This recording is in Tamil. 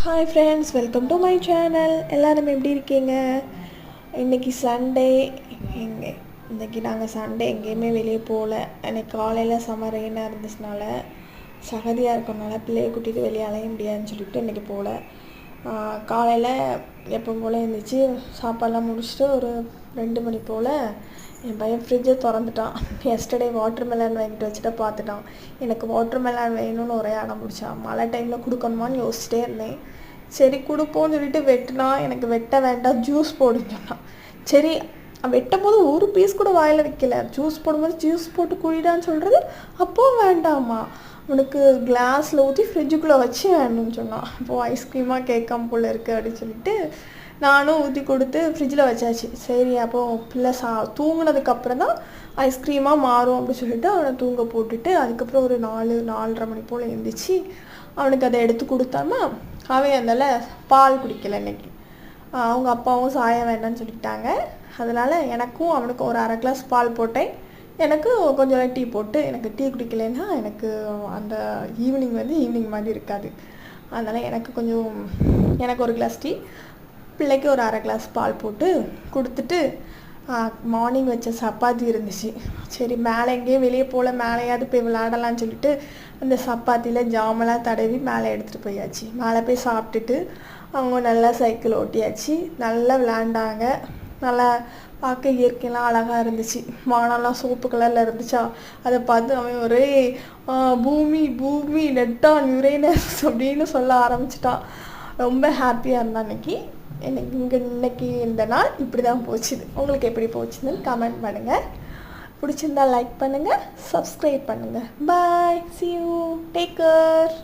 Hi friends, welcome to my channel. எல்லோரும் எப்படி இருக்கீங்க? இன்றைக்கி சண்டே. இன்றைக்கி நாங்கள் சண்டே எங்கேயுமே வெளியே போகல. அன்றைக்கி காலையில் செம ரெயினாக இருந்துச்சுனால, சகதியாக இருக்கனால பிள்ளையை கூட்டிகிட்டு வெளியே அலைய முடியாதுன்னு சொல்லிட்டு இன்றைக்கி போகல. காலையில் எப்போ போல் இருந்துச்சு, சாப்பாடெலாம் முடிச்சுட்டு ஒரு 2 மணி போல் என் பையன் ஃப்ரிட்ஜை திறந்துட்டான். எஸ்டர்டே வாட்டர் மெலன் வாங்கிட்டு வச்சுட்டு பார்த்துட்டான். எனக்கு வாட்டர் மெலன் வேணும்னு ஒரே அடம் பிடிச்சான். மழை டைமில் கொடுக்கணுமான்னு யோசிச்சிட்டே இருந்தேன். சரி கொடுப்போன்னு சொல்லிட்டு வெட்டினா. எனக்கு வெட்ட வேண்டாம், ஜூஸ் போடுன்னு சொன்னான். சரி வெட்டும் போது ஒரு பீஸ் கூட வாயில் வைக்கல. ஜூஸ் போடும்போது ஜூஸ் போட்டு குடிடான்னு சொல்கிறது, அப்போது வேண்டாமா, உனக்கு கிளாஸில் ஊற்றி ஃப்ரிட்ஜுக்குள்ளே வச்சு வேணும்னு சொன்னான். அப்போது ஐஸ்கிரீமாக கேட்காம போல் இருக்குது அப்படின்னு சொல்லிட்டு நானும் ஊற்றி கொடுத்து ஃப்ரிட்ஜில் வச்சாச்சு. சரி அப்போது பிள்ளை தூங்கினதுக்கப்புறம் தான் ஐஸ்கிரீமாக மாறும் அப்படின்னு சொல்லிட்டு அவனை தூங்க போட்டுட்டு அதுக்கப்புறம் ஒரு 4-4:30 மணி போல் எழுந்திரிச்சு அவனுக்கு அதை எடுத்து கொடுத்தாமா. அவன் அதனால் பால் குடிக்கலை இன்றைக்கி. அவங்க அப்பாவும் சாயம் வேண்டாம்னு சொல்லிட்டாங்க. அதனால் எனக்கும் அவனுக்கும் ஒரு 1/2 கிளாஸ் பால் போட்டேன். எனக்கு கொஞ்சம் டீ போட்டு, எனக்கு டீ குடிக்கலைன்னா எனக்கு அந்த ஈவினிங் மாதிரி இருக்காது. அதனால் எனக்கு ஒரு கிளாஸ் டீ, பிள்ளைக்கு ஒரு 1/2 கிளாஸ் பால் போட்டு கொடுத்துட்டு மார்னிங் வச்ச சப்பாத்தி இருந்துச்சு. சரி மேலே எங்கேயும் வெளியே போகல, மேலேயாவது போய் விளையாடலான்னு சொல்லிட்டு அந்த சப்பாத்தியில் ஜாமெல்லாம் தடவி மேலே எடுத்துகிட்டு போயாச்சு. மேலே போய் சாப்பிட்டுட்டு அவங்க நல்லா சைக்கிள் ஓட்டியாச்சு. நல்லா விளையாண்டாங்க. நல்லா பார்க்க இயற்கையெல்லாம் அழகாக இருந்துச்சு. வானம்லாம் சோப்பு கலரில் இருந்துச்சா, அதை பார்த்து அவன் ஒரே பூமி பூமி நெட்டான் யுரேனஸ் அப்படின்னு சொல்ல ஆரம்பிச்சிட்டான். ரொம்ப ஹாப்பியாக இருந்தான் இன்னைக்கு இந்த நாள் இப்படி தான் போச்சுது. உங்களுக்கு எப்படி போச்சுன்னு கமெண்ட் பண்ணுங்கள். பிடிச்சிருந்தா லைக் பண்ணுங்கள், சப்ஸ்கிரைப் பண்ணுங்கள். பாய், see you, take care.